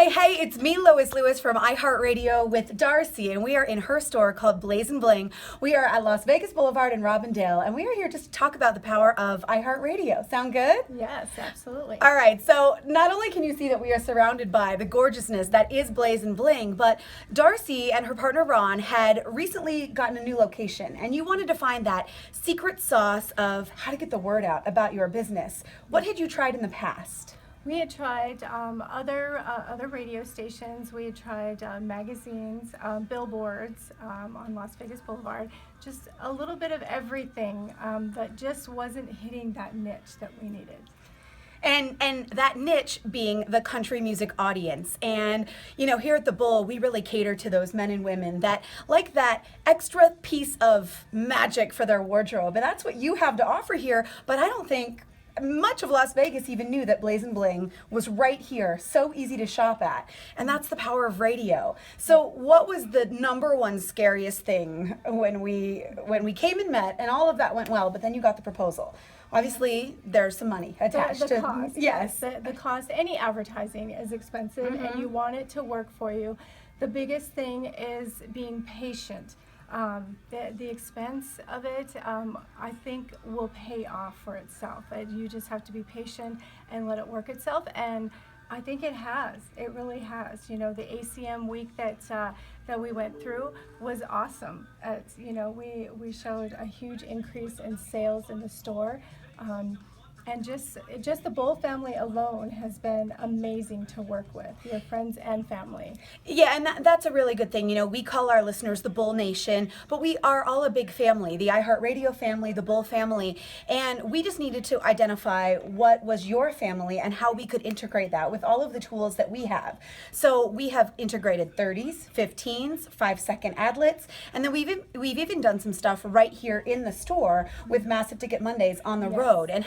Hey, it's me, Lois Lewis from iHeartRadio with Darcy, and we are in her store called Blaze and Bling. We are at Las Vegas Boulevard in Robindale, and we are here just to talk about the power of iHeartRadio. Sound good? Yes, absolutely. All right, so not only can you see that we are surrounded by the gorgeousness that is Blaze and Bling, but Darcy and her partner Ron had recently gotten a new location, and you wanted to find that secret sauce of how to get the word out about your business. What had you tried in the past? We had tried other radio stations. We had tried magazines, billboards on Las Vegas Boulevard. Just a little bit of everything that just wasn't hitting that niche that we needed. And that niche being the country music audience. And, you know, here at the Bull, we really cater to those men and women that like that extra piece of magic for their wardrobe. And that's what you have to offer here. But I don't think much of Las Vegas even knew that Blaze and Bling was right here, so easy to shop at. And that's the power of radio. So what was the number one scariest thing when we came and met, and all of that went well, but then you got the proposal? Obviously, there's some money attached the to cost. Yes. The cost. Any advertising is expensive, and you want it to work for you. The biggest thing is being patient. The expense of it, I think, will pay off for itself. You just have to be patient and let it work itself. And I think it has. It really has. You know, the ACM week that we went through was awesome. We showed a huge increase in sales in the store. And just the Bull family alone has been amazing to work with, your friends and family. Yeah, and that's a really good thing. You know, we call our listeners the Bull Nation, but we are all a big family, the iHeartRadio family, the Bull family, and we just needed to identify what was your family and how we could integrate that with all of the tools that we have. So we have integrated 30s, 15s, 5-second adlets, and then we've even done some stuff right here in the store with Massive Ticket Mondays on the road. And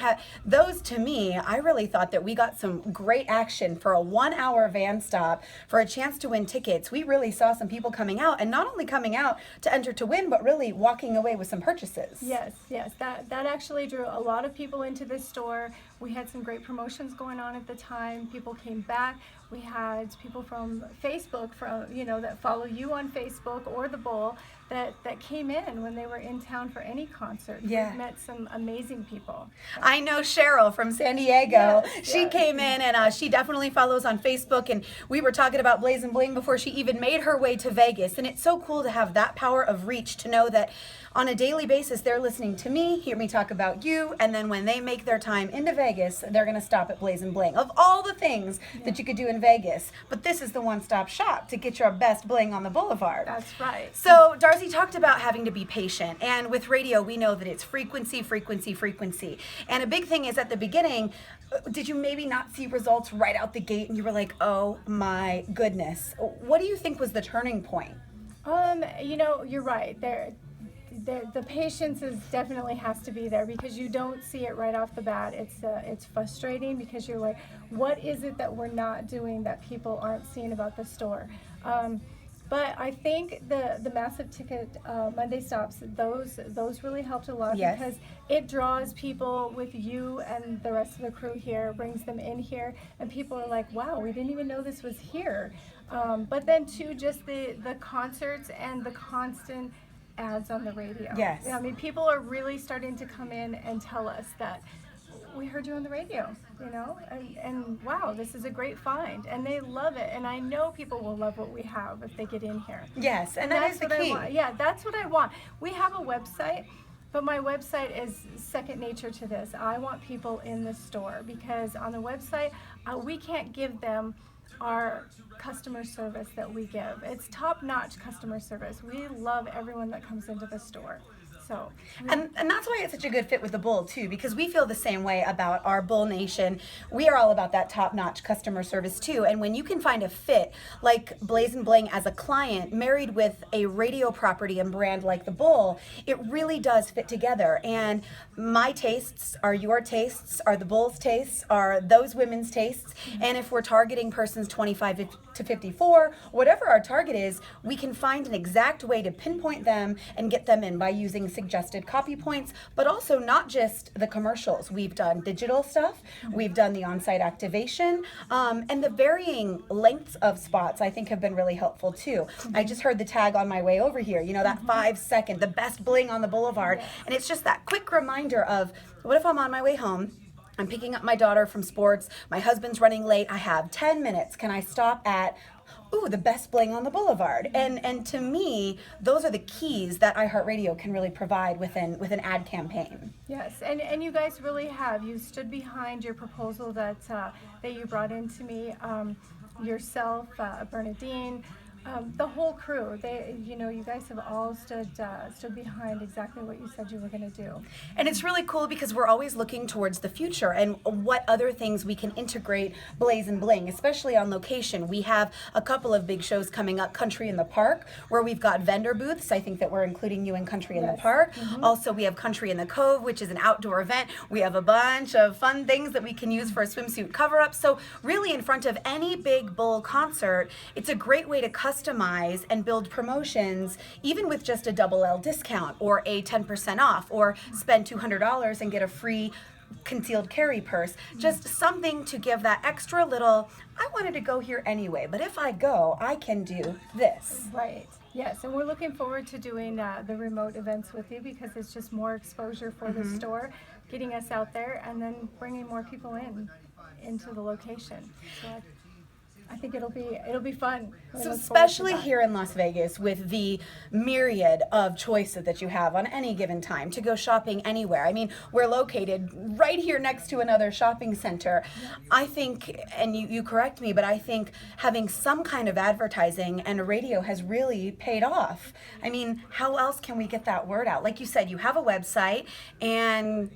those, to me, I really thought that we got some great action for a 1-hour van stop for a chance to win tickets. We really saw some people coming out, and not only coming out to enter to win, but really walking away with some purchases. Yes, that actually drew a lot of people into this store. We had some great promotions going on at the time. People came back. We had people from Facebook, that follow you on Facebook or the Bull, that came in when they were in town for any concert. Yeah. We met some amazing people. I know Cheryl from San Diego. Yes, she came in, and she definitely follows on Facebook, and we were talking about Blaze and Bling before she even made her way to Vegas. And it's so cool to have that power of reach, to know that on a daily basis they're listening to me, hear me talk about you, and then when they make their time into Vegas, they're going to stop at Blaze and Bling. Of all the things that you could do in Vegas, but this is the one-stop shop to get your best bling on the boulevard. That's right. So Darcy talked about having to be patient, and with radio we know that it's frequency, frequency, frequency. And a big thing is at the beginning, did you maybe not see results right out the gate and you were like, oh my goodness? What do you think was the turning point? You're right. The patience definitely has to be there, because you don't see it right off the bat. It's frustrating, because you're like, what is it that we're not doing that people aren't seeing about the store? But I think the Massive Ticket Monday stops, those really helped a lot. Yes. Because it draws people with you and the rest of the crew here, brings them in here, and people are like, wow, we didn't even know this was here. But then too, just the concerts and the constant ads on the radio. Yes. I mean, people are really starting to come in and tell us that we heard you on the radio, and wow, this is a great find, and they love it. And I know people will love what we have if they get in here. Yes, and that is the key. Yeah, that's what I want. We have a website, but my website is second nature to this. I want people in the store, because on the website, we can't give them our customer service that we give. It's top-notch customer service. We love everyone that comes into the store. So, and that's why it's such a good fit with the Bull too, because we feel the same way about our Bull Nation. We are all about that top-notch customer service too. And when you can find a fit like Blaze and Bling as a client married with a radio property and brand like the Bull, it really does fit together. And my tastes are your tastes, are the Bull's tastes, are those women's tastes. And if we're targeting persons 25 to 54, whatever our target is, we can find an exact way to pinpoint them and get them in by using suggested copy points, but also not just the commercials. We've done digital stuff, we've done the on-site activation, and the varying lengths of spots I think have been really helpful too. I just heard the tag on my way over here, you know, that 5 second, the best bling on the boulevard. And it's just that quick reminder of, what if I'm on my way home? I'm picking up my daughter from sports. My husband's running late. I have 10 minutes. Can I stop at, the best bling on the boulevard? And to me, those are the keys that iHeartRadio can really provide with an ad campaign. Yes, and you guys really have. You stood behind your proposal that you brought in to me, yourself, Bernadine. The whole crew, you guys have all stood behind exactly what you said you were going to do. And it's really cool because we're always looking towards the future and what other things we can integrate Blaze and Bling, especially on location. We have a couple of big shows coming up, Country in the Park, where we've got vendor booths. I think that we're including you in Country in the Park. Also, we have Country in the Cove, which is an outdoor event. We have a bunch of fun things that we can use for a swimsuit cover-up. So really, in front of any big bull concert, it's a great way to customize and build promotions, even with just a double L discount or a 10% off, or spend $200 and get a free concealed carry purse. Just something to give that extra little, I wanted to go here anyway, but if I go, I can do this. Right. Yes, and we're looking forward to doing the remote events with you because it's just more exposure for the store, getting us out there, and then bringing more people into the location. So I think it'll be fun. So especially here in Las Vegas with the myriad of choices that you have on any given time to go shopping anywhere. I mean, we're located right here next to another shopping center. I think, and you correct me, but I think having some kind of advertising and a radio has really paid off. I mean, how else can we get that word out? Like you said, you have a website, and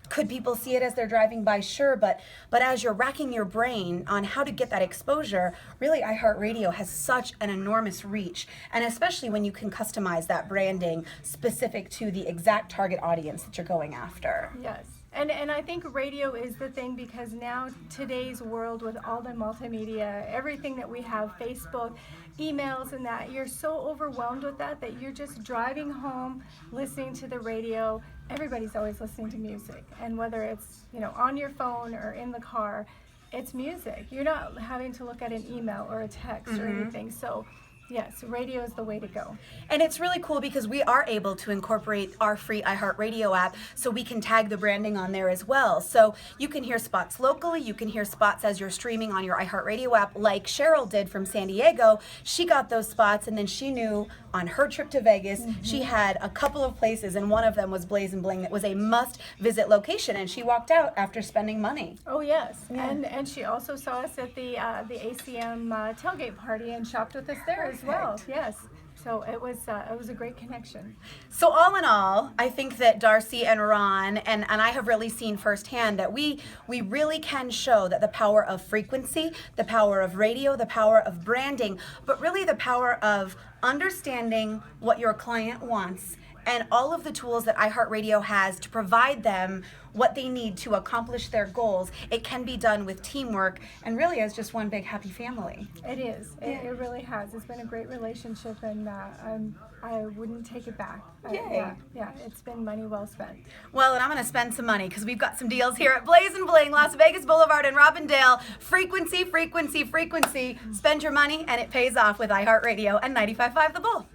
could people see it as they're driving by? Sure, but as you're racking your brain on how to get that exposure, really iHeartRadio has such an enormous reach, and especially when you can customize that branding specific to the exact target audience that you're going after. Yes. And I think radio is the thing because now today's world with all the multimedia, everything that we have, Facebook, emails and that, you're so overwhelmed with that you're just driving home, listening to the radio. Everybody's always listening to music. And whether it's, on your phone or in the car, it's music. You're not having to look at an email or a text or anything. So yes, radio is the way to go. And it's really cool because we are able to incorporate our free iHeartRadio app so we can tag the branding on there as well. So you can hear spots locally, you can hear spots as you're streaming on your iHeartRadio app like Cheryl did from San Diego. She got those spots and then she knew on her trip to Vegas, she had a couple of places and one of them was Blaze and Bling that was a must-visit location, and she walked out after spending money. Oh yes, and she also saw us at the ACM tailgate party and shopped with us there as well. Yes. So it was a great connection. So all in all, I think that Darcy and Ron and I have really seen firsthand that we really can show that the power of frequency, the power of radio, the power of branding, but really the power of understanding what your client wants and all of the tools that iHeartRadio has to provide them what they need to accomplish their goals. It can be done with teamwork and really as just one big happy family. It is. It really has. It's been a great relationship, and I wouldn't take it back. Yay. Yeah, it's been money well spent. Well, and I'm going to spend some money because we've got some deals here at Blaze and Bling, Las Vegas Boulevard in Robindale. Frequency, frequency, frequency. Spend your money and it pays off with iHeartRadio and 95.5 The Bull.